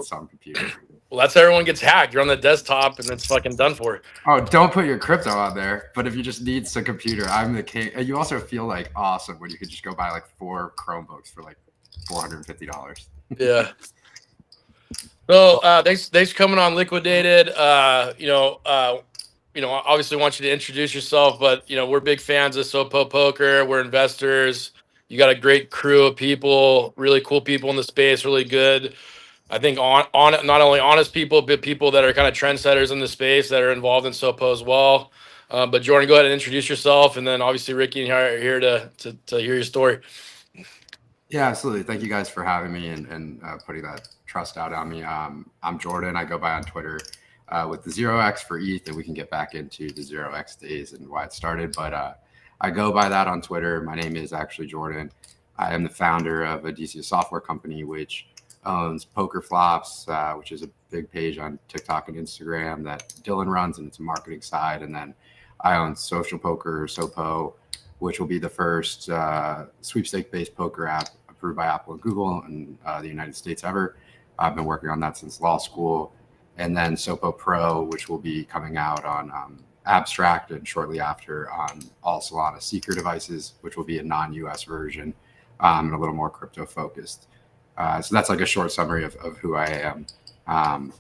need some computer. Well, that's how everyone gets hacked. You're on the desktop and it's fucking done for. Oh, don't put your crypto on there. But if you just need some computer, I'm the king. And you also feel like awesome when you could just go buy like 4 Chromebooks for like $450. Yeah. So thanks for coming on Liquidated. Obviously want you to introduce yourself, but we're big fans of Sopo Poker. We're investors. You got a great crew of people, really cool people in the space, really good. I think on not only honest people, but people that are kind of trendsetters in the space that are involved in Sopo as well. But Jordan, go ahead and introduce yourself, and then obviously Ricky and I are here to hear your story. Yeah, absolutely. Thank you guys for having me and putting that trust out on me. I'm Jordan. I go by on Twitter with the 0x for ETH, and we can get back into the 0x days and why it started. But I go by that on Twitter. My name is actually Jordan. I am the founder of a DCA software company, which owns Poker Flops, which is a big page on TikTok and Instagram that Dylan runs, and it's a marketing side. And then I own Social Poker, Sopo, which will be the first sweepstake-based poker app approved by Apple and Google in the United States ever. I've been working on that since law school. And then Sopo Pro, which will be coming out on Abstract and shortly after on all Solana Seeker devices, which will be a non-US version and a little more crypto-focused. So that's like a short summary of who I am.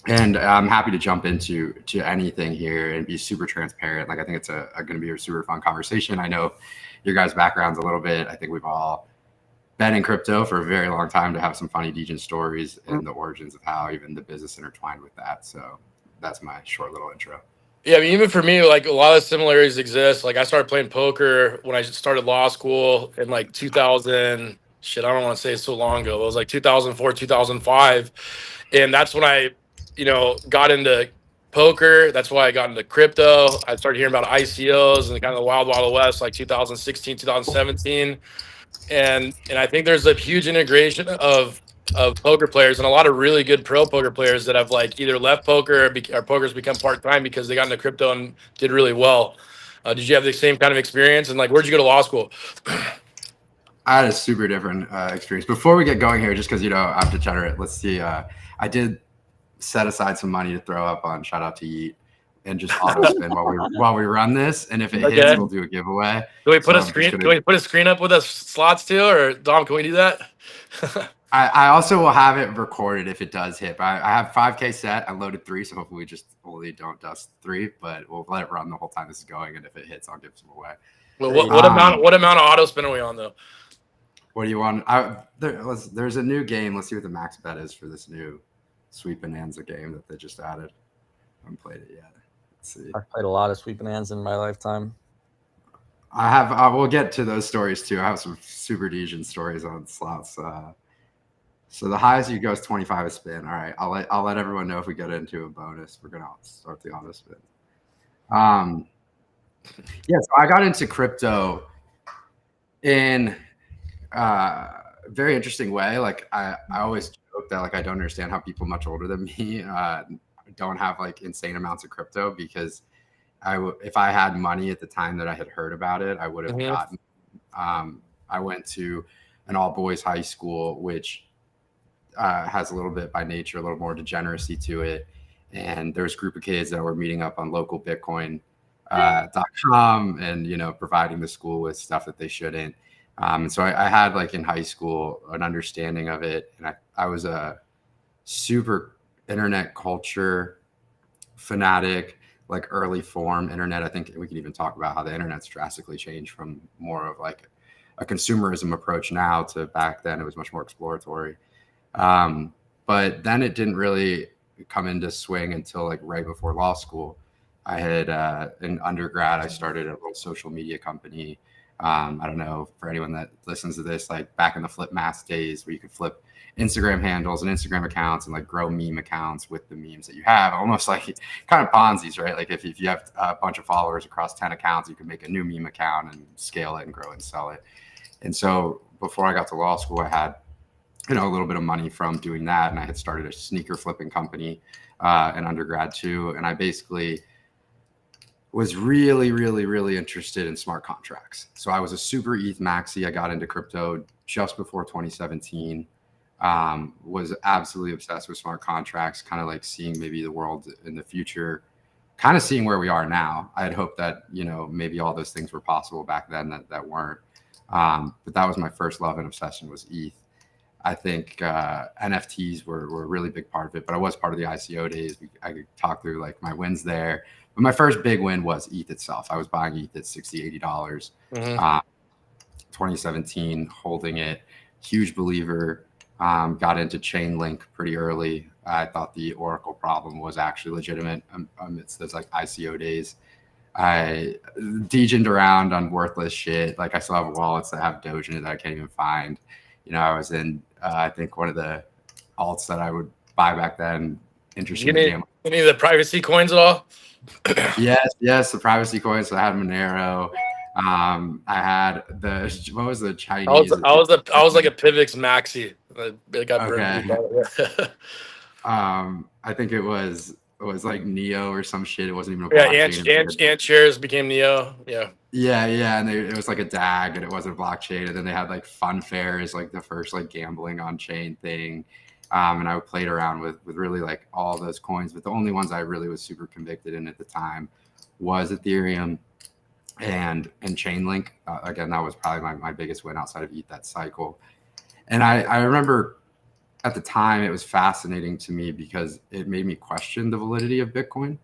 And I'm happy to jump into anything here and be super transparent. Like I think it's going to be a super fun conversation. I know your guys' backgrounds a little bit. I think we've all been in crypto for a very long time to have some funny degen stories and the origins of how even the business intertwined with that. So that's my short little intro. Yeah, I mean, even for me, like a lot of similarities exist. Like I started playing poker when I started law school in like 2000. Shit, I don't want to say so long ago. It was like 2004, 2005, and that's when I got into poker. That's why I got into crypto. I started hearing about ICOs and kind of the wild, wild west, like 2016, 2017. And I think there's a huge integration of poker players and a lot of really good pro poker players that have like either left poker or poker's become part-time because they got into crypto and did really well. Did you have the same kind of experience? And like, where'd you go to law school? I had a super different experience. Before we get going here, just because, I'm degenerate, let's see. I did set aside some money to throw up on shout out to Yeet and just auto spin while we run this. And if it hits, we'll do a giveaway. Can we put a screen? Can we put a screen up with us slots too? Or Dom, can we do that? I also will have it recorded if it does hit. But I have 5K set. I loaded 3, so hopefully we just only don't dust 3. But we'll let it run the whole time this is going. And if it hits, I'll give some away. Well, what amount of auto spin are we on though? What do you want? There's a new game. Let's see what the max bet is for this new Sweet Bonanza game that they just added. I haven't played it yet. Let's see. I've played a lot of Sweet Bonanza in my lifetime. We'll get to those stories too. I have some super degen stories on slots. So the highest you go is 25 a spin. All right, I'll let everyone know if we get into a bonus. We're gonna start the auto spin. Yeah, so I got into crypto in very interesting way. Like I always joke that like I don't understand how people much older than me don't have like insane amounts of crypto, because if I had money at the time that I had heard about it, I would have gotten. I went to an all boys high school, which has a little bit by nature a little more degeneracy to it, and there was a group of kids that were meeting up on local Bitcoin.com and providing the school with stuff that they shouldn't. And so I had like in high school an understanding of it, and I was a super internet culture fanatic, like early form internet. I think we could even talk about how the internet's drastically changed from more of like a consumerism approach now to back then it was much more exploratory. But then it didn't really come into swing until like right before law school. I had in undergrad, I started a little social media company. I don't know for anyone that listens to this, like back in the flip mask days where you could flip Instagram handles and Instagram accounts and like grow meme accounts with the memes that you have, almost like kind of Ponzi's, right? Like if you have a bunch of followers across 10 accounts, you can make a new meme account and scale it and grow and sell it. And so before I got to law school, I had, a little bit of money from doing that. And I had started a sneaker flipping company in undergrad too. And I basically was really, really, really interested in smart contracts. So I was a super ETH maxi. I got into crypto just before 2017. Was absolutely obsessed with smart contracts, kind of like seeing maybe the world in the future, kind of seeing where we are now. I had hoped that, maybe all those things were possible back then that weren't. But that was my first love and obsession was ETH. I think NFTs were a really big part of it, but I was part of the ICO days. I could talk through like my wins there. But my first big win was ETH itself. I was buying ETH at $60, $80. 2017, holding it, huge believer. Got into Chainlink pretty early. I thought the Oracle problem was actually legitimate amidst those like ICO days. I degened around on worthless shit. Like I still have wallets that have Doge in it that I can't even find. I was in, I think one of the alts that I would buy back then. Interesting. Any of the privacy coins at all? Yes, the privacy coins. So I had Monero. I had what was the Chinese? I was like a Pivx Maxi. It got burned. I think it was like Neo or some shit. It wasn't even a blockchain. Ant shares became Neo. Yeah, and it was like a DAG, and it wasn't a blockchain. And then they had like Funfair as like the first like gambling on chain thing. And I played around with really like all those coins, but the only ones I really was super convicted in at the time was Ethereum and Chainlink. Again, that was probably my biggest win outside of ETH that cycle. And I remember at the time it was fascinating to me because it made me question the validity of Bitcoin.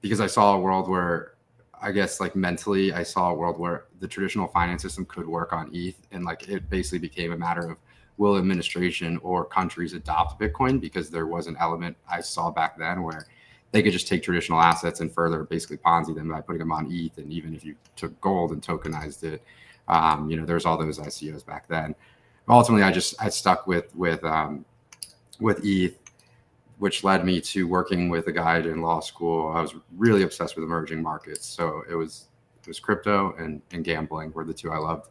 Because I saw a world where, I guess like mentally, I saw a world where the traditional finance system could work on ETH, and like it basically became a matter of will administration or countries adopt Bitcoin, because there was an element I saw back then where they could just take traditional assets and further basically Ponzi them by putting them on ETH. And even if you took gold and tokenized it, there's all those ICOs back then. But ultimately, I stuck with ETH, which led me to working with a guy in law school. I was really obsessed with emerging markets. So it was crypto and gambling were the two I loved.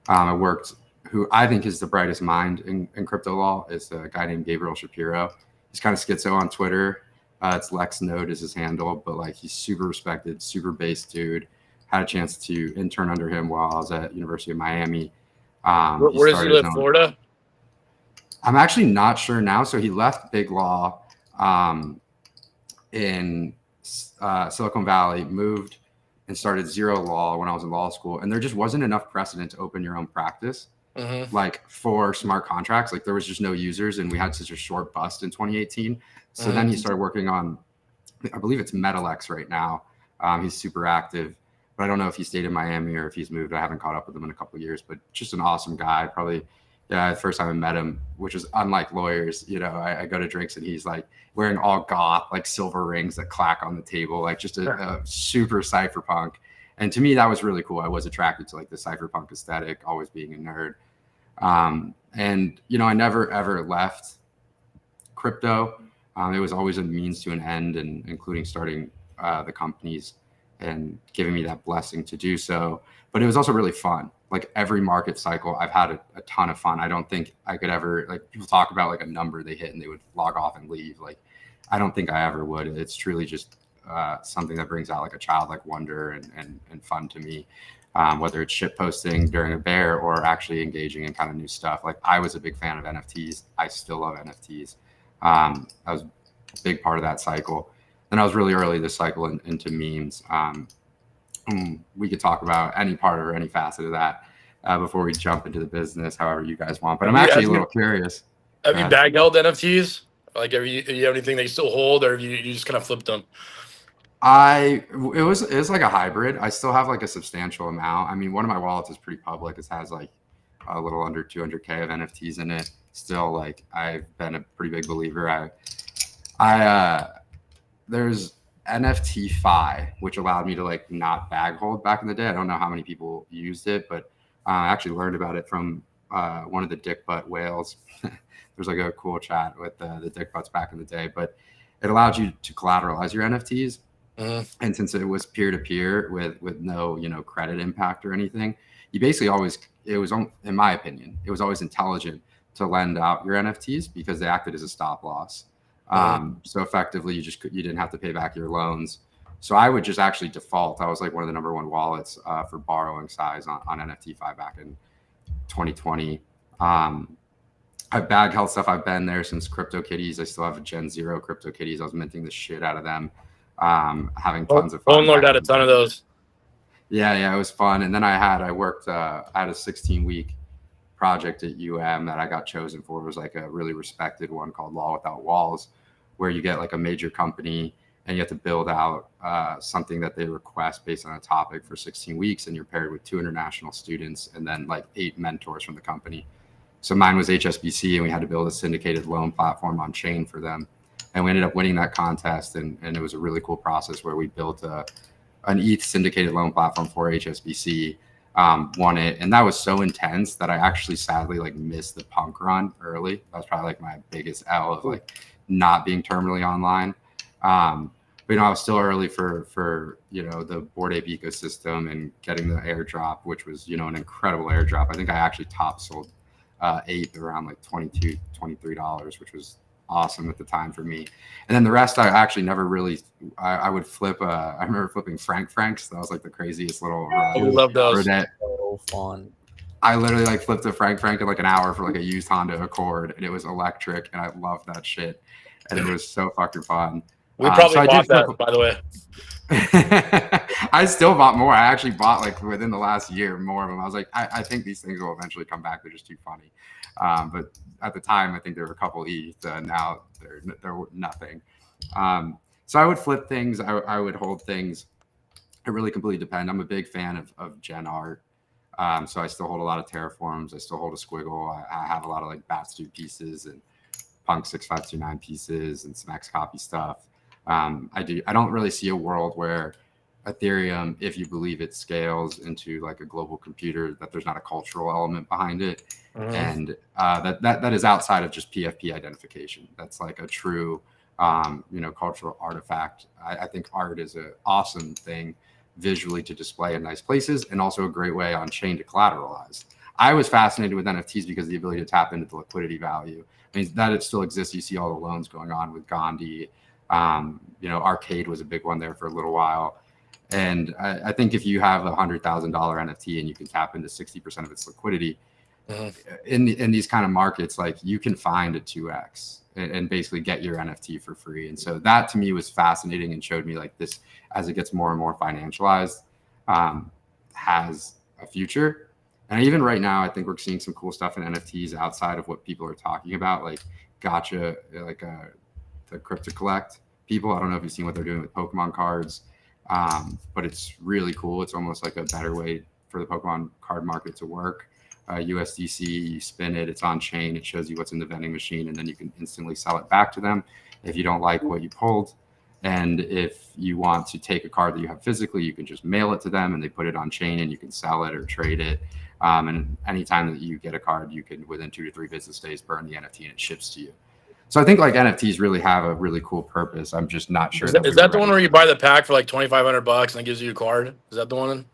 I worked, who I think is the brightest mind in crypto law, is a guy named Gabriel Shapiro. He's kind of schizo on Twitter. It's Lex Node is his handle, but like he's super respected, super based dude. Had a chance to intern under him while I was at University of Miami. Where does he live? Florida? I'm actually not sure now. So he left big law in Silicon Valley, moved and started Zero Law when I was in law school. And there just wasn't enough precedent to open your own practice. Like for smart contracts, like there was just no users, and we had such a short bust in 2018. So then he started working on, I believe it's MetaLex right now. He's super active, but I don't know if he stayed in Miami or if he's moved. I haven't caught up with him in a couple of years, but just an awesome guy. Probably, the first time I met him, which was unlike lawyers, I go to drinks and he's like wearing all goth, like silver rings that clack on the table, like just a super cypherpunk. And to me, that was really cool. I was attracted to like the cypherpunk aesthetic, always being a nerd. And, I never, ever left crypto. It was always a means to an end, and including starting the companies and giving me that blessing to do so. But it was also really fun. Like every market cycle, I've had a ton of fun. I don't think I could ever, like people talk about like a number they hit and they would log off and leave. Like, I don't think I ever would. It's truly just something that brings out like a childlike wonder and fun to me. Whether it's shit posting during a bear or actually engaging in kind of new stuff. Like I was a big fan of NFTs. I still love NFTs. I was a big part of that cycle. Then I was really early this cycle into memes. We could talk about any part or any facet of that before we jump into the business, however you guys want. But I'm actually a little curious. Have you bag held NFTs? Like, do you have anything that you still hold, or you just kind of flipped them? It was like a hybrid. I still have like a substantial amount. I mean, one of my wallets is pretty public. It has like a little under 200K of NFTs in it. Still, like I've been a pretty big believer. There's NFT Fi, which allowed me to like not bag hold back in the day. I don't know how many people used it, but I actually learned about it from one of the dick butt whales. There's like a cool chat with the dick butts back in the day, but it allowed you to collateralize your NFTs. And since it was peer-to-peer with no, credit impact or anything, you basically in my opinion, it was always intelligent to lend out your NFTs because they acted as a stop loss. So effectively you didn't have to pay back your loans. So I would just actually default. I was like one of the number one wallets for borrowing size on NFT Fi back in 2020. I have bag health stuff. I've been there since CryptoKitties. I still have a Gen Zero CryptoKitties. I was minting the shit out of them, having tons of fun. Bone Lord had a ton of those. Yeah, it was fun. And then I had a 16-week project at UM that I got chosen for. It was like a really respected one called Law Without Walls, where you get like a major company and you have to build out something that they request based on a topic for 16 weeks. And you're paired with 2 international students and then like 8 mentors from the company. So mine was HSBC, and we had to build a syndicated loan platform on chain for them. And we ended up winning that contest. And it was a really cool process where we built an ETH syndicated loan platform for HSBC, won it. And that was so intense that I actually sadly like missed the punk run early. That was probably like my biggest L of like not being terminally online. But, I was still early for the Bored Ape ecosystem and getting the airdrop, which was, an incredible airdrop. I think I actually top sold ape around like $22, $23, which was awesome at the time for me. And then the rest, I actually never really, I would flip. I remember flipping Franks. That was like the craziest little. We love those. So fun. I literally like flipped a Frank in like an hour for like a used Honda Accord, and it was electric, and I loved that shit. And it was so fucking fun. We probably bought that, by the way. I still bought more. I actually bought like within the last year more of them. I was like, I think these things will eventually come back. They're just too funny. But at the time, I think there were a couple ETH. Now they're nothing. So I would flip things. I would hold things. It really completely depends. I'm a big fan of Gen art. So I still hold a lot of Terraforms. I still hold a Squiggle. I have a lot of like Batstu pieces and Punk 6529 pieces and some Xcopy stuff. I don't really see a world where Ethereum, if you believe it scales into like a global computer, that there's not a cultural element behind it. And that is outside of just PFP identification. That's like a true, cultural artifact. I think art is an awesome thing visually to display in nice places, and also a great way on chain to collateralize. I was fascinated with NFTs because of the ability to tap into the liquidity value. I mean, that it still exists. You see all the loans going on with Gandhi. Arcade was a big one there for a little while. And I think if you have $100,000 NFT and you can tap into 60% of its liquidity in these kind of markets, like you can find a 2x and basically get your NFT for free. And so that to me was fascinating and showed me like this, as it gets more and more financialized, has a future. And even right now, I think we're seeing some cool stuff in NFTs outside of what people are talking about, like Gotcha, like the Crypto Collect people. I don't know if you've seen what they're doing with Pokemon cards, but it's really cool. It's almost like a better way for the Pokemon card market to work. USDC, you spin it, it's on chain, it shows you what's in the vending machine, and then you can instantly sell it back to them if you don't like what you pulled. And if you want to take a card that you have physically, you can just mail it to them and they put it on chain and you can sell it or trade it. And anytime that you get a card, you can, within 2 to 3 business days, burn the NFT and it ships to you. So I think like NFTs really have a really cool purpose. I'm just not sure. Is that the one where you buy the pack for like $2,500 and it gives you a card? Is that the one?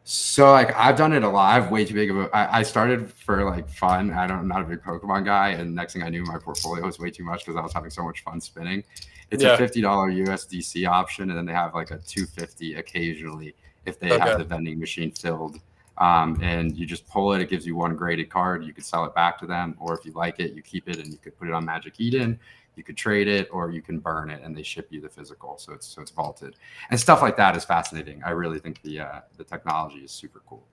So like I've done it a lot. I have way too big of a. I started for like fun. I'm not a big Pokemon guy, and next thing I knew, my portfolio was way too much because I was having so much fun spinning. It's a $50 USDC option, and then they have like a $250 occasionally if they have the vending machine filled. And you just pull it. It gives you one graded card. You could sell it back to them, or if you like it, you keep it and you could put it on Magic Eden. You could trade it, or you can burn it, and they ship you the physical. So it's vaulted, and stuff like that is fascinating. I really think the technology is super cool.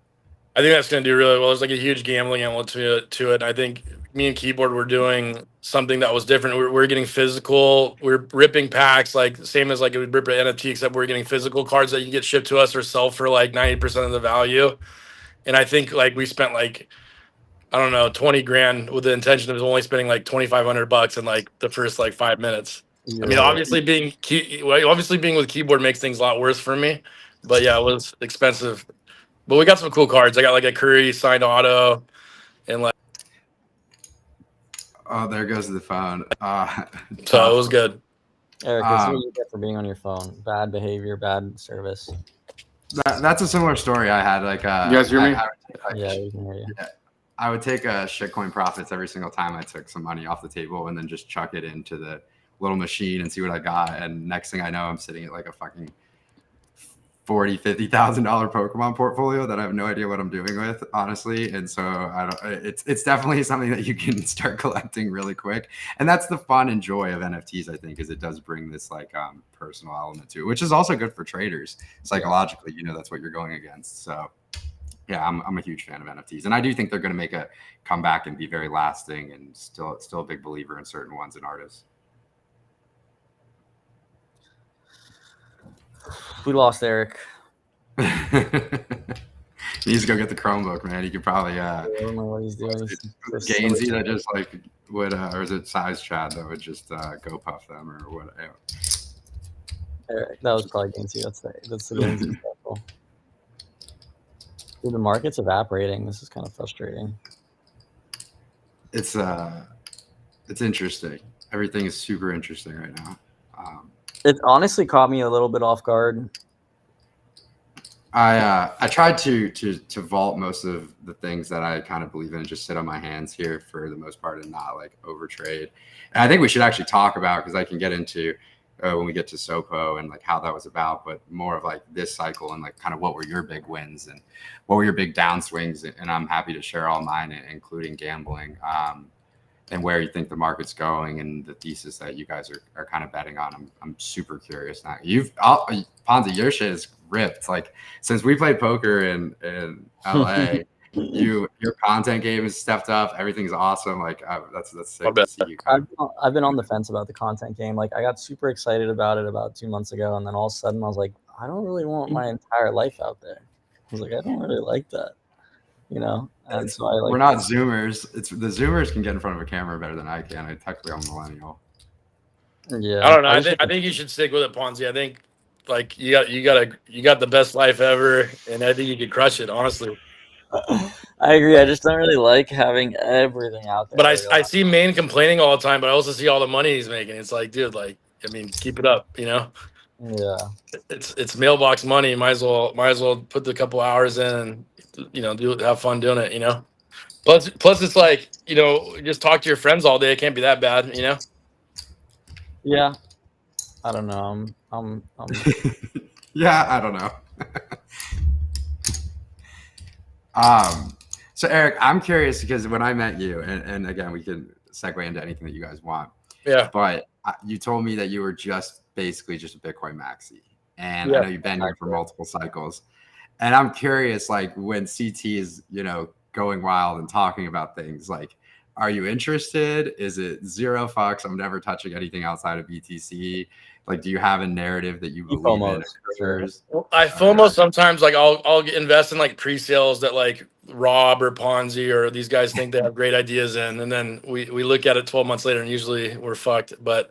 I think that's going to do really well. There's like a huge gambling element to it. I think me and Keyboard were doing something that was different. We're getting physical. We're ripping packs, like same as like it would rip an NFT, except we're getting physical cards that you get shipped to us or sell for like 90% of the value. And I think like we spent like, I don't know, 20 grand with the intention of only spending like $2,500 in like the first like 5 minutes. Yeah. I mean, obviously being with Keyboard makes things a lot worse for me, but yeah, it was expensive. But we got some cool cards. I got like a Curry signed auto, and like. Oh, there goes the phone. So it was good. Eric, that's what you get for being on your phone. Bad behavior, bad service. That's a similar story I had. Like, you guys hear me? Yeah, we can hear you. I would take shitcoin profits every single time I took some money off the table and then just chuck it into the little machine and see what I got. And next thing I know, I'm sitting at like a fucking $50,000 Pokemon portfolio that I have no idea what I'm doing with, honestly. And so I don't. It's definitely something that you can start collecting really quick, and that's the fun and joy of NFTs. I think is it does bring this like personal element to it, which is also good for traders psychologically. You know, that's what you're going against. So yeah, I'm a huge fan of NFTs, and I do think they're going to make a comeback and be very lasting, and still a big believer in certain ones and artists. We lost Eric. He needs to go get the Chromebook, man. He could probably I don't know what he's doing. Gainsey that just like would or is it Size Chad that would just go puff them or whatever. Eric, that was probably Gainsey. That's the Gainsey special. Dude, the market's evaporating. This is kind of frustrating. It's interesting. Everything is super interesting right now. It honestly caught me a little bit off guard. I tried to vault most of the things that I kind of believe in and just sit on my hands here for the most part and not like overtrade. And I think we should actually talk about, because I can get into when we get to Sopo and like how that was about, but more of like this cycle and like kind of what were your big wins and what were your big downswings. And I'm happy to share all mine, including gambling. And where you think the market's going and the thesis that you guys are kind of betting on. I'm super curious now. Ponzi, your shit is ripped. Like since we played poker in LA, your content game has stepped up. Everything's awesome. Like that's sick to see you. I've been on the fence about the content game. Like I got super excited about it about 2 months ago, and then all of a sudden I was like, I don't really want my entire life out there. I was like, I don't really like that. You know, and so we're not Zoomers. It's the Zoomers can get in front of a camera better than I can. Technically, I'm a millennial. Yeah, I don't know. I think you should stick with it, Ponzi. I think like you got the best life ever, and I think you could crush it. Honestly, I agree. I just don't really like having everything out there. But I see Maine complaining all the time, but I also see all the money he's making. It's like, dude, like I mean, keep it up. You know. Yeah. It's mailbox money. Might as well put the couple hours in. And, you know, have fun doing it, you know. Plus, it's like, you know, just talk to your friends all day. It can't be that bad, you know. Yeah, I don't know. I'm yeah, I don't know. So Eric, I'm curious because when I met you, and again, we can segue into anything that you guys want. Yeah. But you told me that you were basically just a Bitcoin maxi, and I know you've been here for multiple cycles. And I'm curious, like when CT is, you know, going wild and talking about things, like, are you interested? Is it zero fucks? I'm never touching anything outside of BTC. Like, do you have a narrative that you believe in? I FOMO sometimes. Like, I'll invest in like pre-sales that like Rob or Ponzi or these guys think they have great ideas in, and then we look at it 12 months later and usually we're fucked. But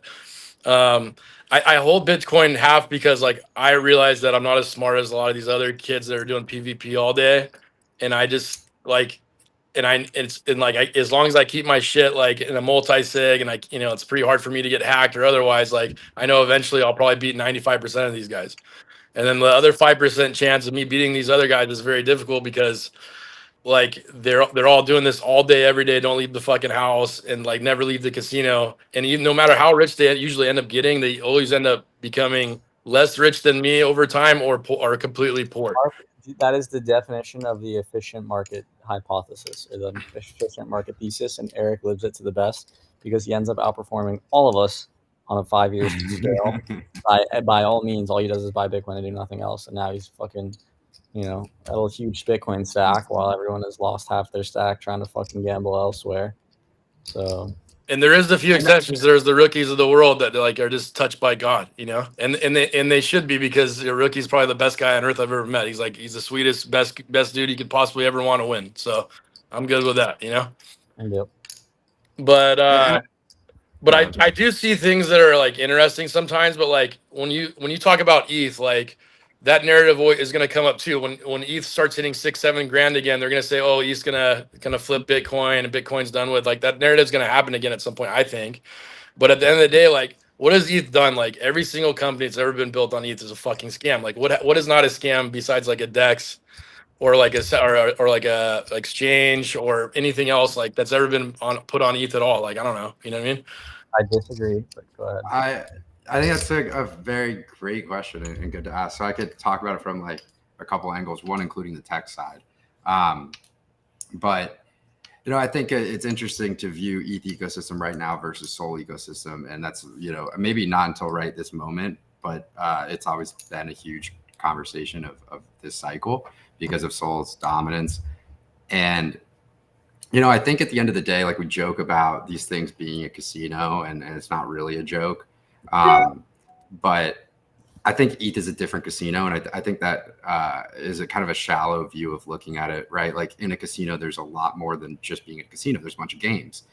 I hold Bitcoin half because like I realize that I'm not as smart as a lot of these other kids that are doing PvP all day, and I just like, as long as I keep my shit like in a multi-sig, and you know, it's pretty hard for me to get hacked or otherwise. Like I know eventually I'll probably beat 95% of these guys, and then the other 5% chance of me beating these other guys is very difficult because like they're all doing this all day, every day, don't leave the fucking house and like never leave the casino. And even no matter how rich they usually end up getting, they always end up becoming less rich than me over time or completely poor. That is the definition of the efficient market hypothesis, or the efficient market thesis, and Eric lives it to the best because he ends up outperforming all of us on a 5 year scale. By all means, all he does is buy Bitcoin and do nothing else, and now he's fucking, you know, a huge Bitcoin stack while everyone has lost half their stack trying to fucking gamble elsewhere. So, and there is a few exceptions. There's the rookies of the world that like are just touched by God, you know, and they should be, because the rookie's probably the best guy on earth I've ever met. He's the sweetest, best dude you could possibly ever want to win. So I'm good with that, you know. Yep. But I do see things that are like interesting sometimes. But like when you talk about ETH, like that narrative is going to come up too. When ETH starts hitting 6-7 grand again, they're going to say, oh, ETH's gonna flip Bitcoin and Bitcoin's done with. Like that narrative's going to happen again at some point, I think. But at the end of the day, like what has ETH done? Like every single company that's ever been built on ETH is a fucking scam. Like what is not a scam besides like a DEX or like a exchange or anything else like that's ever been put on ETH at all? Like I don't know. You know what I mean? I disagree, but go ahead. I think that's a very great question and good to ask. So I could talk about it from like a couple angles, one including the tech side. But I think it's interesting to view ETH ecosystem right now versus Sol ecosystem, and that's maybe not until right this moment, but it's always been a huge conversation of this cycle because of Sol's dominance. And I think at the end of the day, like we joke about these things being a casino, and it's not really a joke. But I think ETH is a different casino, and I think that is a kind of a shallow view of looking at it, right? Like in a casino, there's a lot more than just being a casino. There's a bunch of games.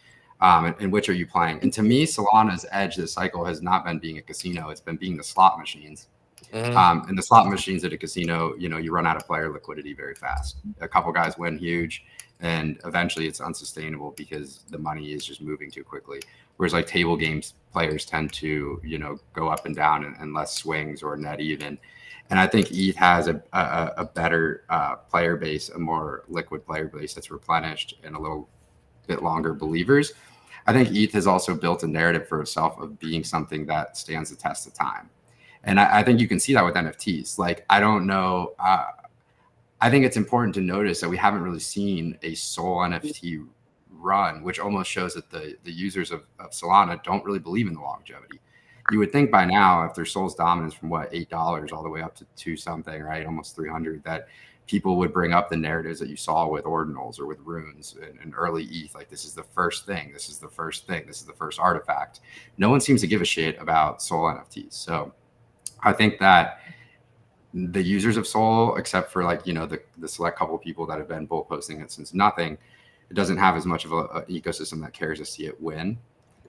And which are you playing? And to me, Solana's edge this cycle has not been being a casino. It's been being the slot machines. And the slot machines at a casino, you run out of player liquidity very fast. A couple guys win huge, and eventually it's unsustainable because the money is just moving too quickly. Whereas like table games players tend to, go up and down and less swings or net even. And I think ETH has a better player base, a more liquid player base that's replenished and a little bit longer believers. I think ETH has also built a narrative for itself of being something that stands the test of time. And I think you can see that with NFTs. Like, I don't know. I think it's important to notice that we haven't really seen a Sol NFT run, which almost shows that the users of Solana don't really believe in the longevity. You would think by now, after Sol's dominance from $8 all the way up to 2 something, right, almost 300, that people would bring up the narratives that you saw with ordinals or with runes and early ETH. Like, this is the first thing. This is the first thing. This is the first artifact. No one seems to give a shit about Sol NFTs. So I think that the users of Sol, except for like, the select couple of people that have been bull posting it since nothing, it doesn't have as much of an ecosystem that cares to see it win,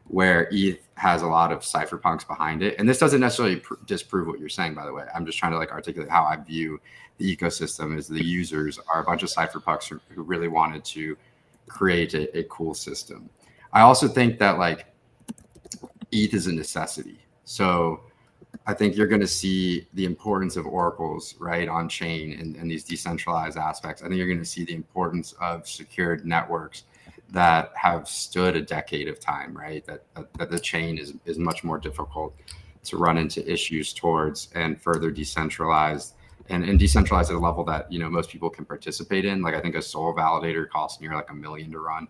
where ETH has a lot of cypherpunks behind it. And this doesn't necessarily disprove what you're saying, by the way. I'm just trying to like articulate how I view the ecosystem is the users are a bunch of cypherpunks who really wanted to create a cool system. I also think that like ETH is a necessity. So I think you're going to see the importance of oracles, right, on chain and these decentralized aspects. I think you're going to see the importance of secured networks that have stood a decade of time, right? That the chain is much more difficult to run into issues towards, and further decentralized and decentralized at a level that most people can participate in. Like, I think a Sol validator costs near like $1 million to run,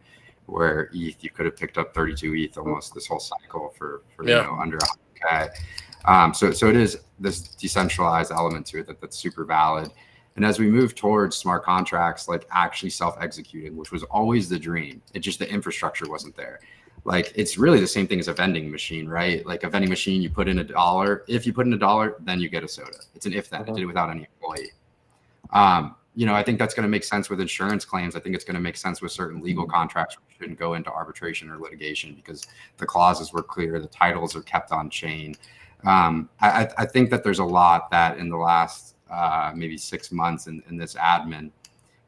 where ETH you could have picked up 32 ETH almost this whole cycle for under 100K. So it is this decentralized element to it that's super valid. And as we move towards smart contracts, like actually self-executing, which was always the dream, it just, the infrastructure wasn't there. Like, it's really the same thing as a vending machine, right? Like a vending machine, you put in $1. If you put in $1, then you get a soda. It's an if then. It did it without any employee. I think that's going to make sense with insurance claims. I think it's going to make sense with certain legal contracts which shouldn't go into arbitration or litigation because the clauses were clear, the titles are kept on chain. I think that there's a lot that in the last maybe 6 months in this admin,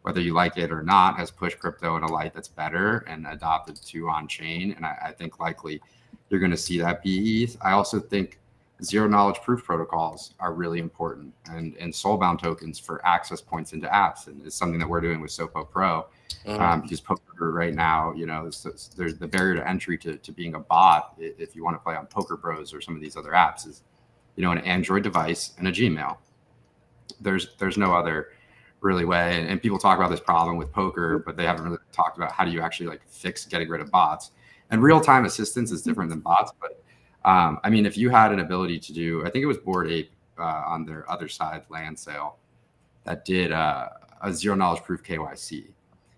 whether you like it or not, has pushed crypto in a light that's better and adopted to on chain. And I think likely you're going to see that be ETH. I also think zero knowledge proof protocols are really important, and soulbound tokens for access points into apps. And it's something that we're doing with Sopo Pro. Because poker right now, there's the barrier to entry to being a bot if you want to play on Poker Bros or some of these other apps is, an Android device and a Gmail. There's no other really way. And people talk about this problem with poker, but they haven't really talked about how do you actually like fix getting rid of bots. And real-time assistance is different than bots. But I mean, if you had an ability to do, I think it was Bored Ape on their other side land sale that did a zero knowledge proof KYC.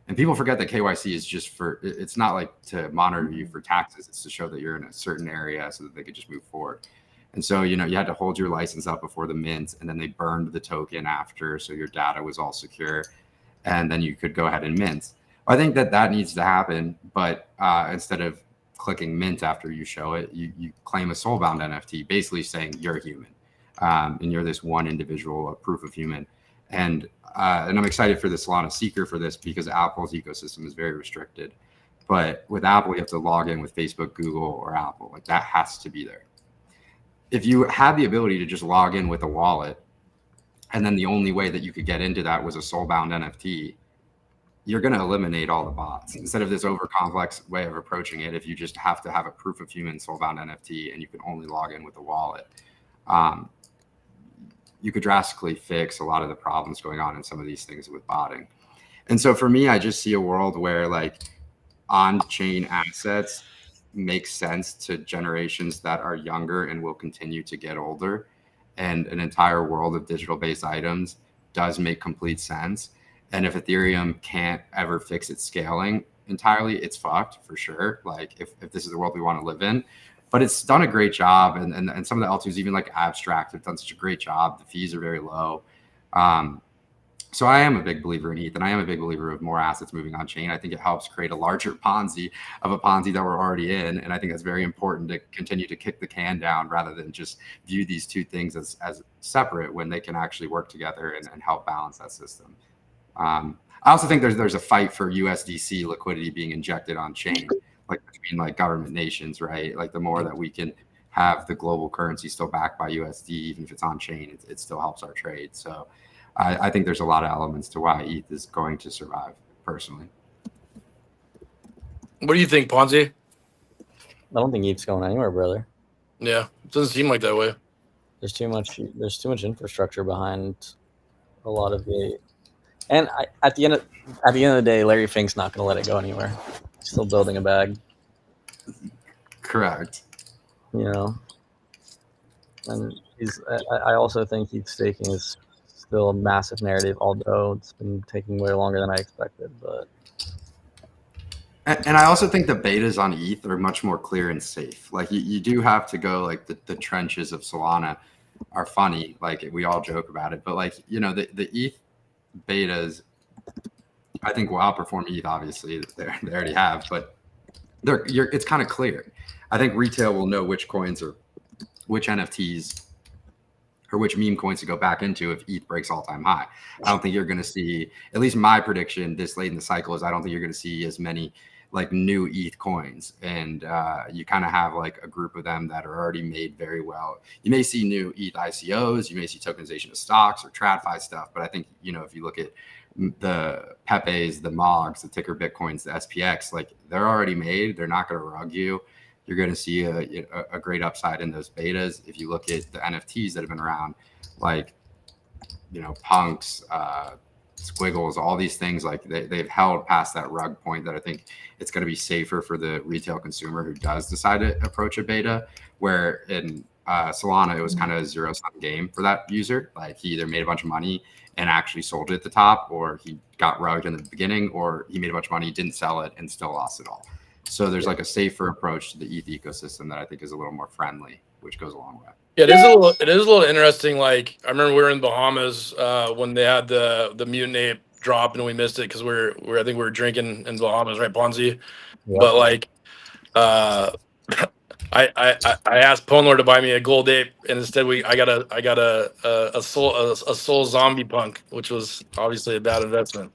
And people forget that KYC is just it's not like to monitor you for taxes. It's to show that you're in a certain area so that they could just move forward. And so, you had to hold your license up before the mint, and then they burned the token after. So your data was all secure, and then you could go ahead and mint. I think that needs to happen. But instead of clicking mint after you show it, you claim a soulbound NFT, basically saying you're a human. And you're this one individual, a proof of human. And I'm excited for the Solana Seeker for this because Apple's ecosystem is very restricted. But with Apple, you have to log in with Facebook, Google, or Apple. Like, that has to be there. If you had the ability to just log in with a wallet, and then the only way that you could get into that was a soulbound NFT, you're going to eliminate all the bots instead of this over complex way of approaching it. If you just have to have a proof of human soulbound NFT and you can only log in with the wallet, you could drastically fix a lot of the problems going on in some of these things with botting. And so for me, I just see a world where like on-chain assets make sense to generations that are younger and will continue to get older. And an entire world of digital-based items does make complete sense. And if Ethereum can't ever fix its scaling entirely, it's fucked for sure. Like if this is the world we want to live in, but it's done a great job. And some of the L2s, even like Abstract, have done such a great job. The fees are very low. So I am a big believer in ETH, and I am a big believer of more assets moving on chain. I think it helps create a larger Ponzi of a Ponzi that we're already in. And I think that's very important to continue to kick the can down rather than just view these two things as separate when they can actually work together and help balance that system. I also think there's a fight for USDC liquidity being injected on chain, like between like government nations, right? Like the more that we can have the global currency still backed by USD, even if it's on chain, it still helps our trade. So I think there's a lot of elements to why ETH is going to survive, personally. What do you think, Ponzi? I don't think ETH's going anywhere, brother. Yeah, it doesn't seem like that way. There's too much infrastructure behind a lot of the, and at the end of the day, Larry Fink's not going to let it go anywhere. He's still building a bag. Correct. You know, and I also think ETH staking is still a massive narrative, although it's been taking way longer than I expected. But and I also think the betas on ETH are much more clear and safe. Like you do have to go like the trenches of Solana are funny. Like we all joke about it, but like, you know, the ETH betas, I think will outperform ETH. Obviously, they already have, but it's kind of clear. I think retail will know which coins or which NFTs or which meme coins to go back into if ETH breaks all-time high. I don't think you're going to see, at least my prediction this late in the cycle is I don't think you're going to see as many like new ETH coins. And you kind of have like a group of them that are already made very well. You may see new ETH ICOs, you may see tokenization of stocks or TradFi stuff. But I think, you know, if you look at the Pepes, the MOGs, the ticker Bitcoins, the SPX, like they're already made. They're not going to rug you. You're going to see a great upside in those betas. If you look at the NFTs that have been around, like, you know, punks, squiggles, all these things, like they've held past that rug point that I think it's going to be safer for the retail consumer who does decide to approach a beta, where in Solana, it was kind of a zero-sum game for that user. Like he either made a bunch of money and actually sold it at the top, or he got rugged in the beginning, or he made a bunch of money, didn't sell it, and still lost it all. So there's like a safer approach to the ETH ecosystem that I think is a little more friendly, which goes a long way. Yeah, it is a little interesting. Like I remember we were in Bahamas when they had the mutant ape drop and we missed it because I think we were drinking in Bahamas, right, Ponzi? yeah. But like I asked Ponlor to buy me a gold ape, and instead I got a soul zombie punk, which was obviously a bad investment.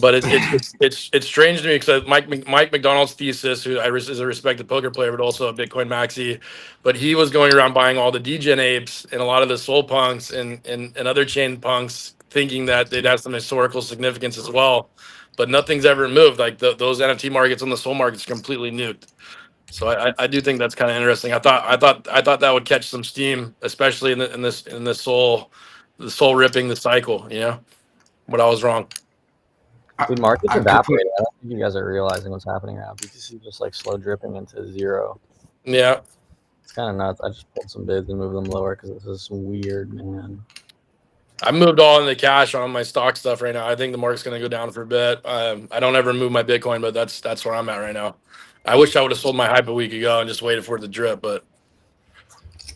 But it's strange to me because Mike McDonald's thesis, who is a respected poker player, but also a Bitcoin maxi, but he was going around buying all the degen apes and a lot of the soul punks and other chain punks, thinking that they'd have some historical significance as well. But nothing's ever moved. Like those NFT markets and the soul markets completely nuked. So I do think that's kind of interesting. I thought that would catch some steam, especially in the soul ripping the cycle. You know, but I was wrong. Dude, markets evaporating. I don't think you guys are realizing what's happening now. BTC just like slow dripping into zero. Yeah, it's kind of nuts. I just pulled some bids and moved them lower because this is weird, man. I moved all in the cash on my stock stuff right now. I think the market's going to go down for a bit. I don't ever move my Bitcoin, but that's where I'm at right now. I wish I would have sold my hype a week ago and just waited for it to drip, but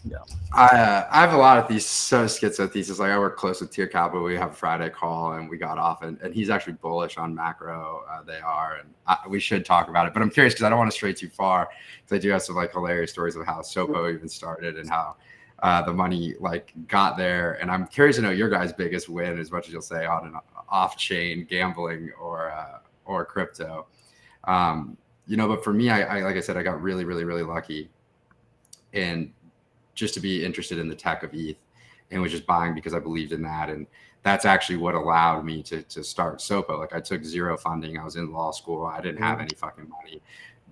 yeah. I have a lot of these schizo thesis. Like I work close with Tier Capital. We have a Friday call and we got off, and he's actually bullish on macro. They are, and we should talk about it. But I'm curious because I don't want to stray too far, because I do have some like hilarious stories of how Sopo even started and how the money like got there. And I'm curious to know your guys' biggest win, as much as you'll say on an off-chain gambling or crypto. You know, but for me, I like I said, I got really, really, really lucky, and just to be interested in the tech of ETH. and was just buying because I believed in that. And that's actually what allowed me to start SOPA. Like I took zero funding. I was in law school. I didn't have any fucking money.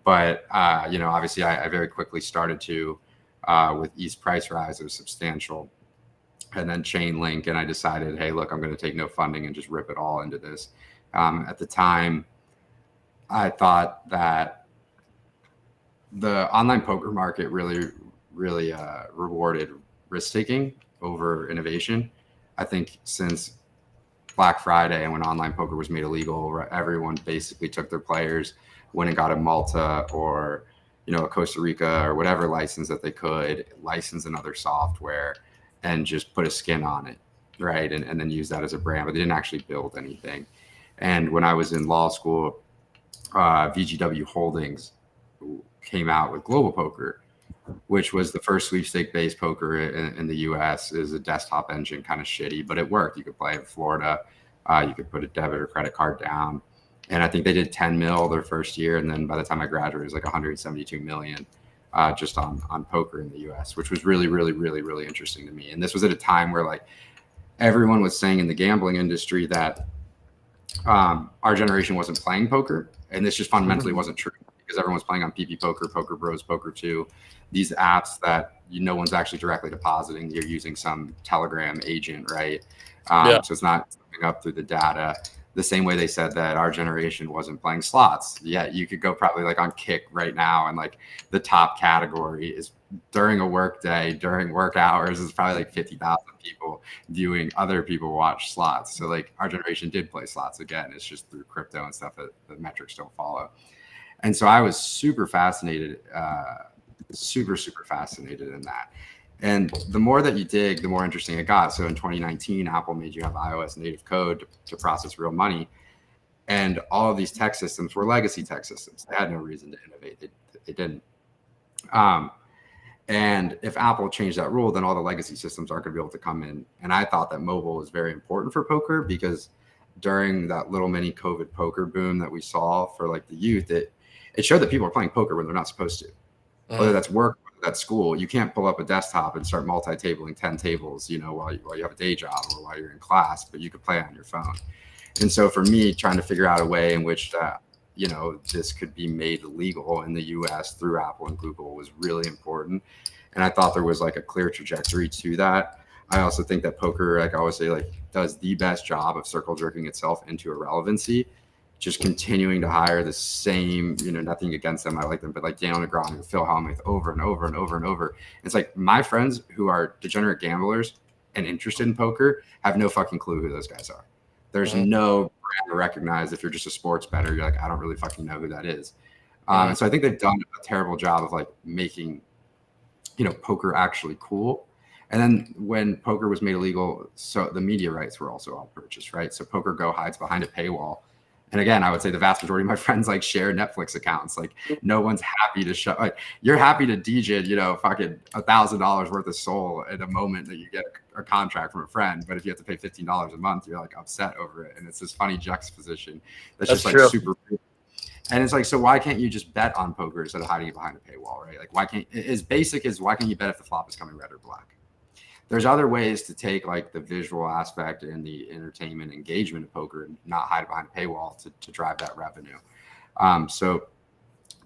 But, you know, obviously I very quickly started to, with ETH's price rise, it was substantial. And then Chainlink, and I decided, hey, look, I'm going to take no funding and just rip it all into this. At the time, I thought that the online poker market really rewarded risk-taking over innovation. I think since Black Friday and when online poker was made illegal, everyone basically took their players, went and got a Malta or, you know, a Costa Rica or whatever license that they could, license another software, and just put a skin on it, right? And then use that as a brand, but they didn't actually build anything. And when I was in law school, VGW Holdings came out with Global Poker, which was the first sweepstake-based poker in the U.S. It was a desktop engine, kind of shitty, but it worked. You could play in Florida. You could put a debit or credit card down. And I think they did 10 mil their first year. And then by the time I graduated, it was like 172 million just on poker in the U.S., which was really, really, really, really interesting to me. And this was at a time where like everyone was saying in the gambling industry that our generation wasn't playing poker. And this just fundamentally wasn't true, because everyone was playing on PP Poker, Poker Bros, Poker 2, these apps that no one's actually directly depositing. You're using some Telegram agent, right? So it's not coming up through the data. The same way they said that our generation wasn't playing slots. Yeah, you could go probably like on Kick right now, and like the top category is during a work day, during work hours, is probably like 50,000 people viewing other people watch slots. So like our generation did play slots again. It's just through crypto and stuff that the metrics don't follow. And so I was super fascinated, super fascinated in that. And the more that you dig, the more interesting it got. So in 2019, Apple made you have iOS native code to process real money. And all of these tech systems were legacy tech systems. They had no reason to innovate. They didn't. And if Apple changed that rule, then all the legacy systems aren't going to be able to come in. And I thought that mobile was very important for poker, because during that little mini COVID poker boom that we saw for like the youth, it showed that people are playing poker when they're not supposed to. Whether that's work, whether that's school, you can't pull up a desktop and start multi-tabling 10 tables, you know, while you have a day job or while you're in class, but you could play on your phone. And so for me, trying to figure out a way in which you know, this could be made legal in the US through Apple and Google was really important. And I thought there was like a clear trajectory to that. I also think that poker, like I always say, like does the best job of circle jerking itself into irrelevancy, just continuing to hire the same, you know, nothing against them, I like them, but like Daniel Negreanu, Phil Hellmuth over and over and over and over. It's like my friends who are degenerate gamblers and interested in poker have no fucking clue who those guys are. There's no brand to recognize. If you're just a sports bettor, you're like, I don't really fucking know who that is. And so I think they've done a terrible job of like making, you know, poker actually cool. And then when poker was made illegal, so the media rights were also all purchased, right? So Poker Go hides behind a paywall. And again, I would say the vast majority of my friends like share Netflix accounts. Like no one's happy to show, like you're happy to DJ, you know, fucking $1,000 worth of soul at a moment that you get a contract from a friend. But if you have to pay $15 a month, you're like upset over it. And it's this funny juxtaposition that's just like super real. And it's like, so why can't you just bet on poker instead of hiding it behind a paywall, right? Like why can't, as basic as why can't you bet if the flop is coming red or black? There's other ways to take like the visual aspect and the entertainment engagement of poker and not hide behind a paywall to drive that revenue. So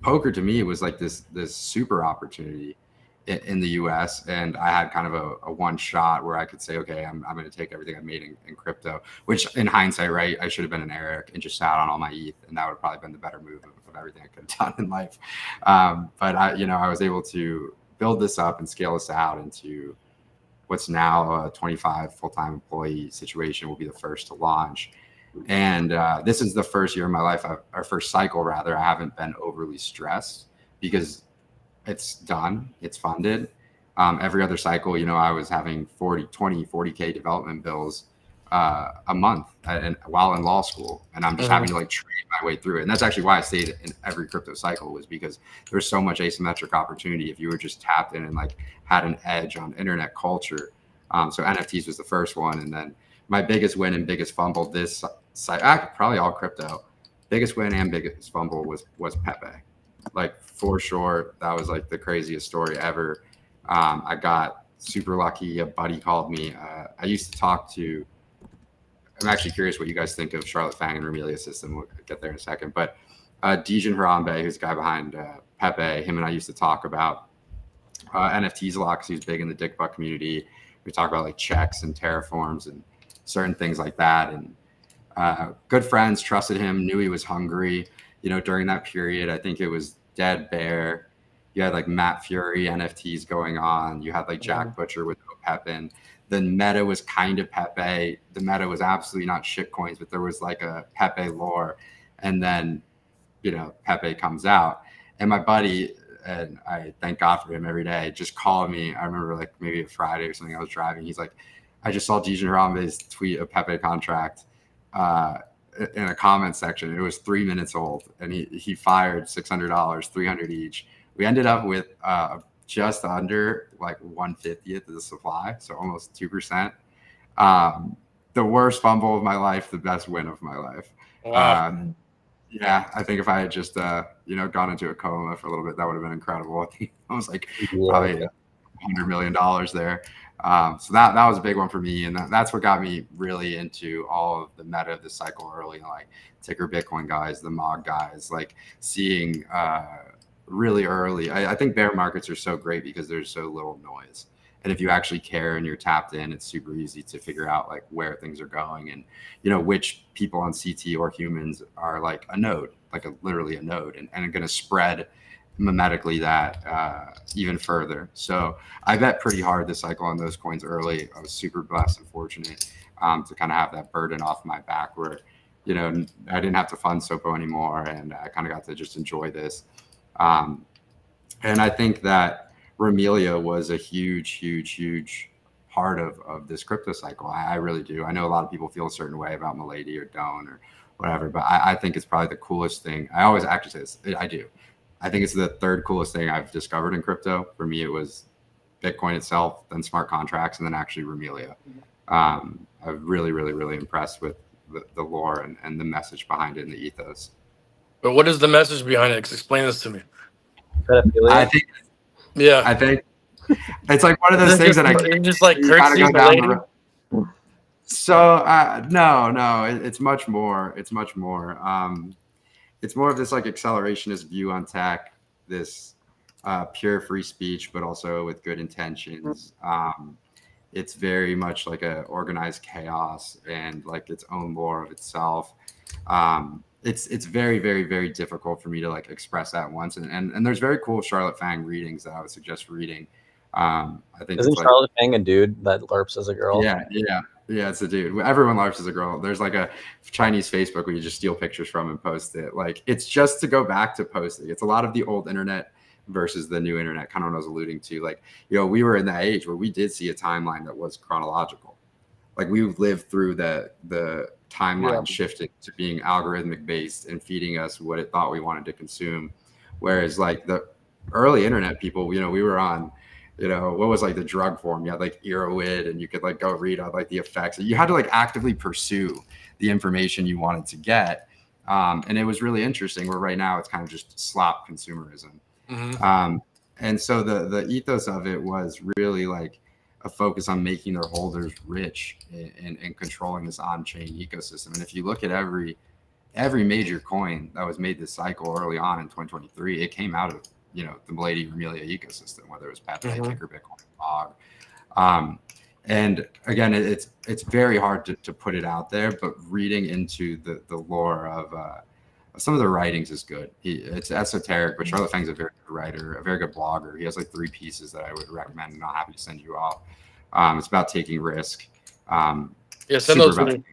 poker to me was like this super opportunity in the US. And I had kind of a one shot where I could say, okay, I'm going to take everything I made in crypto, which in hindsight, right, I should have been an Eric and just sat on all my ETH, and that would have probably been the better move of everything I could have done in life. But I was able to build this up and scale this out into what's now a 25 full-time employee situation. Will be the first to launch. And this is the first year of my life, our first cycle rather, I haven't been overly stressed because it's done, it's funded. Every other cycle, you know, I was having 40K development bills a month while in law school. And I'm just having to like trade my way through it. And that's actually why I stayed in every crypto cycle, was because there's so much asymmetric opportunity if you were just tapped in and like had an edge on internet culture. So NFTs was the first one. And then my biggest win and biggest fumble this site, probably all crypto, biggest win and biggest fumble was Pepe. Like for sure, that was like the craziest story ever. I got super lucky. A buddy called me. I used to talk to. I'm actually curious what you guys think of Charlotte Fang and Remilia system. We'll get there in a second. But Dijon Harambe, who's the guy behind Pepe, him and I used to talk about NFTs a lot because he was big in the Dick Buck community. We talk about like checks and terraforms and certain things like that. And good friends, trusted him, knew he was hungry. You know, during that period, I think it was Dead Bear. You had like Matt Fury NFTs going on. You had like Jack Butcher with Pepin. The meta was kind of Pepe. The meta was absolutely not shit coins, but there was like a Pepe lore. And then, you know, Pepe comes out. And my buddy, and I thank God for him every day, just called me. I remember like maybe a Friday or something, I was driving. He's like, I just saw Dijon Harambe's tweet a Pepe contract in a comment section. It was 3 minutes old, and he fired $600, 300 each. We ended up with just under like 1/50th of the supply, so almost 2%. The worst fumble of my life, the best win of my life. Wow. Yeah, I think if I had just you know, gone into a coma for a little bit, that would have been incredible. I think I was like probably $100 million there. So that was a big one for me, and that's what got me really into all of the meta of the cycle early, like Ticker Bitcoin guys, the MOG guys, like seeing really early. I think bear markets are so great because there's so little noise, and if you actually care and you're tapped in, it's super easy to figure out like where things are going, and you know which people on CT or humans are like a node, like literally a node, and going to spread mimetically that even further. So I bet pretty hard this cycle on those coins early. I was super blessed and fortunate to kind of have that burden off my back where, you know, I didn't have to fund Sopo anymore, and I kind of got to just enjoy this. And I think that Remilia was a huge part of this crypto cycle. I really do. I know a lot of people feel a certain way about Milady or Doan or whatever, but I think it's probably the coolest thing. I always actually say this, I do. I think it's the third coolest thing I've discovered in crypto. For me, it was Bitcoin itself, then smart contracts, and then actually Remilia. I'm really impressed with the lore and the message behind it and the ethos. But what is the message behind it? Explain this to me. I think it's like one of those things that you're just like curtsy go down the road. So no, it's much more. It's much more. It's more of this like accelerationist view on tech, this pure free speech, but also with good intentions. It's very much like a organized chaos and like its own lore of itself. It's very difficult for me to like express that once. And there's very cool Charlotte Fang readings that I would suggest reading. I think isn't Charlotte Fang a dude that LARPs as a girl? Yeah, it's a dude. Everyone LARPs as a girl. There's like a Chinese Facebook where you just steal pictures from and post it. Like it's just to go back to posting. It's a lot of the old internet versus the new internet, kind of what I was alluding to. Like, you know, we were in that age where we did see a timeline that was chronological. Like we lived through the timeline shifting to being algorithmic based and feeding us what it thought we wanted to consume. Whereas like the early internet people, you know, we were on, you know, what was like the drug form? You had like Erowid, and you could like go read on like the effects. You had to like actively pursue the information you wanted to get. And it was really interesting where right now it's kind of just slop consumerism. And so the ethos of it was really like a focus on making their holders rich and controlling this on-chain ecosystem. And if you look at every major coin that was made this cycle early on in 2023, it came out of, you know, the Milady Remilia ecosystem, whether it was Pepe, Ticker Bitcoin, MOG. And again, it's very hard to put it out there, but reading into the lore of some of the writings is good. It's esoteric, but Charlotte Fang's a very good writer, a very good blogger. He has like 3 pieces that I would recommend, and I'm happy to send you off. It's about taking risk. Send those to me.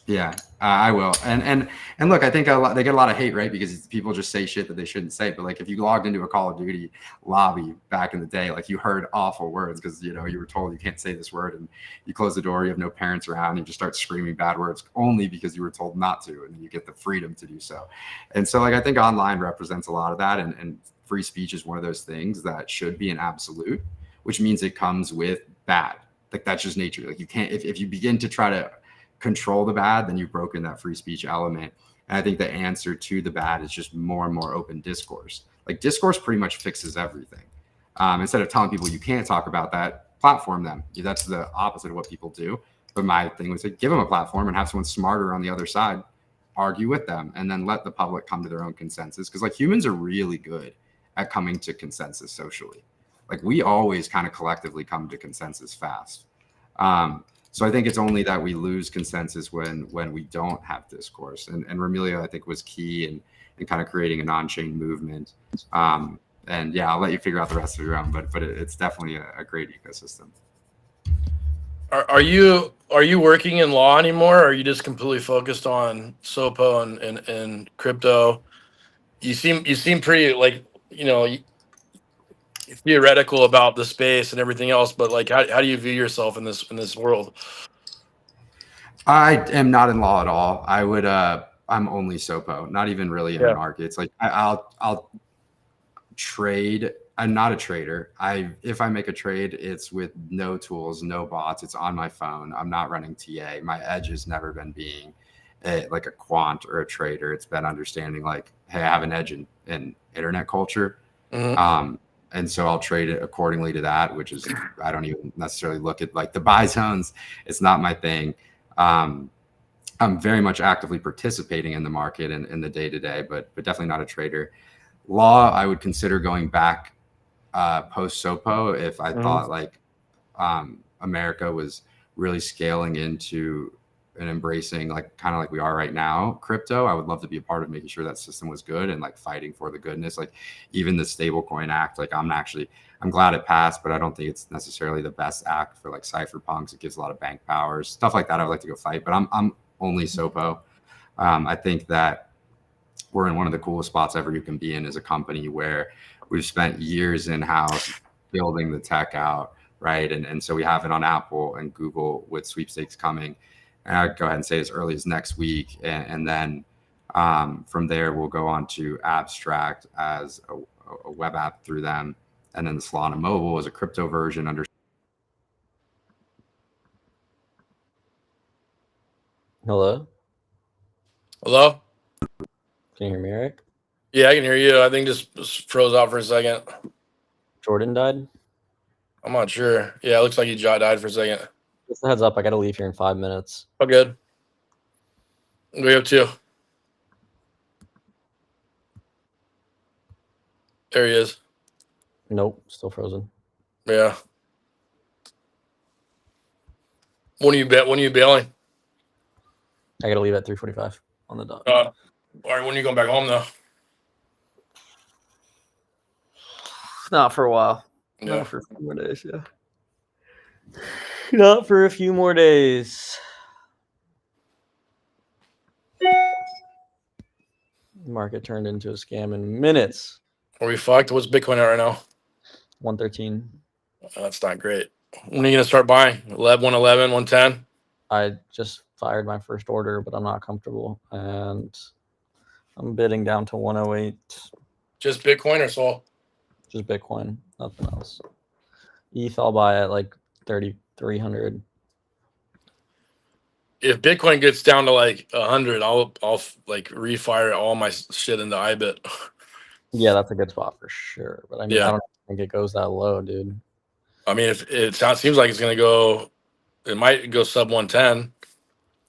Yeah, I will. And look, I think they get a lot of hate, right? Because people just say shit that they shouldn't say. But like, if you logged into a Call of Duty lobby back in the day, like you heard awful words because, you know, you were told you can't say this word, and you close the door, you have no parents around, and you just start screaming bad words only because you were told not to, and then you get the freedom to do so. And so like, I think online represents a lot of that, and free speech is one of those things that should be an absolute, which means it comes with bad. Like that's just nature. Like you can't, if you begin to try to control the bad, then you've broken that free speech element. And I think the answer to the bad is just more and more open discourse. Like discourse pretty much fixes everything. Instead of telling people you can't talk about that, platform them. That's the opposite of what people do. But my thing was to give them a platform and have someone smarter on the other side argue with them, and then let the public come to their own consensus. Because like humans are really good at coming to consensus socially. Like we always kind of collectively come to consensus fast. So I think it's only that we lose consensus when we don't have discourse. And Remilio, I think, was key in kind of creating an on-chain movement. And yeah, I'll let you figure out the rest of your own, but it's definitely a great ecosystem. Are you working in law anymore, or are you just completely focused on SOPO and crypto? You seem pretty like, you know, theoretical about the space and everything else, but like how do you view yourself in this world? I am not in law at all. I would I'm only SOPO, not even really in markets. Like I'll trade. I'm not a trader. If I make a trade, it's with no tools, no bots. It's on my phone. I'm not running TA. My edge has never been being like a quant or a trader. It's been understanding like, hey, I have an edge in internet culture. Mm-hmm. And so I'll trade it accordingly to that, which is, I don't even necessarily look at like the buy zones. It's not my thing. I'm very much actively participating in the market and in the day-to-day, but definitely not a trader. Law, I would consider going back post SOPO if I thought like America was really scaling into and embracing like kind of like we are right now crypto. I would love to be a part of making sure that system was good and like fighting for the goodness. Like even the stablecoin act, like I'm glad it passed, but I don't think it's necessarily the best act for like cypherpunks. It gives a lot of bank powers, stuff like that. I would like to go fight, but I'm only SOPO. I think that we're in one of the coolest spots ever you can be in as a company, where we've spent years in-house building the tech out, right? And so we have it on Apple and Google with sweepstakes coming. And I'd go ahead and say as early as next week. And then from there, we'll go on to Abstract as a web app through them. And then the Solana Mobile is a crypto version under. Hello? Hello? Can you hear me, Eric? Yeah, I can hear you. I think just froze out for a second. Jordan died? I'm not sure. Yeah, it looks like he died for a second. Just a heads up, I gotta leave here in 5 minutes. Oh, good. We have two. There he is. Nope, still frozen. Yeah. When are you bailing? I gotta leave at 3:45 on the dot. All right, when are you going back home though? Not for a while. Yeah. Not for a few more days, yeah. Not for a few more days. Market turned into a scam in minutes. Are we fucked? What's Bitcoin at right now? 113. That's not great. When are you gonna start buying? 111, 110? I just fired my first order, but I'm not comfortable, and I'm bidding down to 108. Just Bitcoin or Sol? Just Bitcoin, nothing else. ETH I'll buy at like 3,300. If Bitcoin gets down to like 100, I'll like refire all my shit into IBIT. Yeah, that's a good spot for sure. But I mean, Yeah. I don't think it goes that low, dude. I mean, if it seems like it's gonna go, it might go sub 110.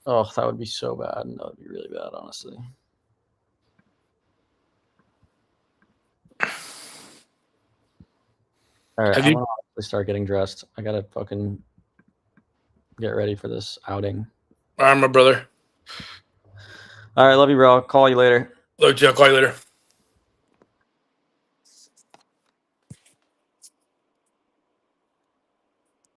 Oh, that would be so bad. That would be really bad, honestly. All right, I'm gonna start getting dressed. I gotta fucking get ready for this outing. All right, my brother. All right, love you, bro. I'll call you later. Look, I'll call you later.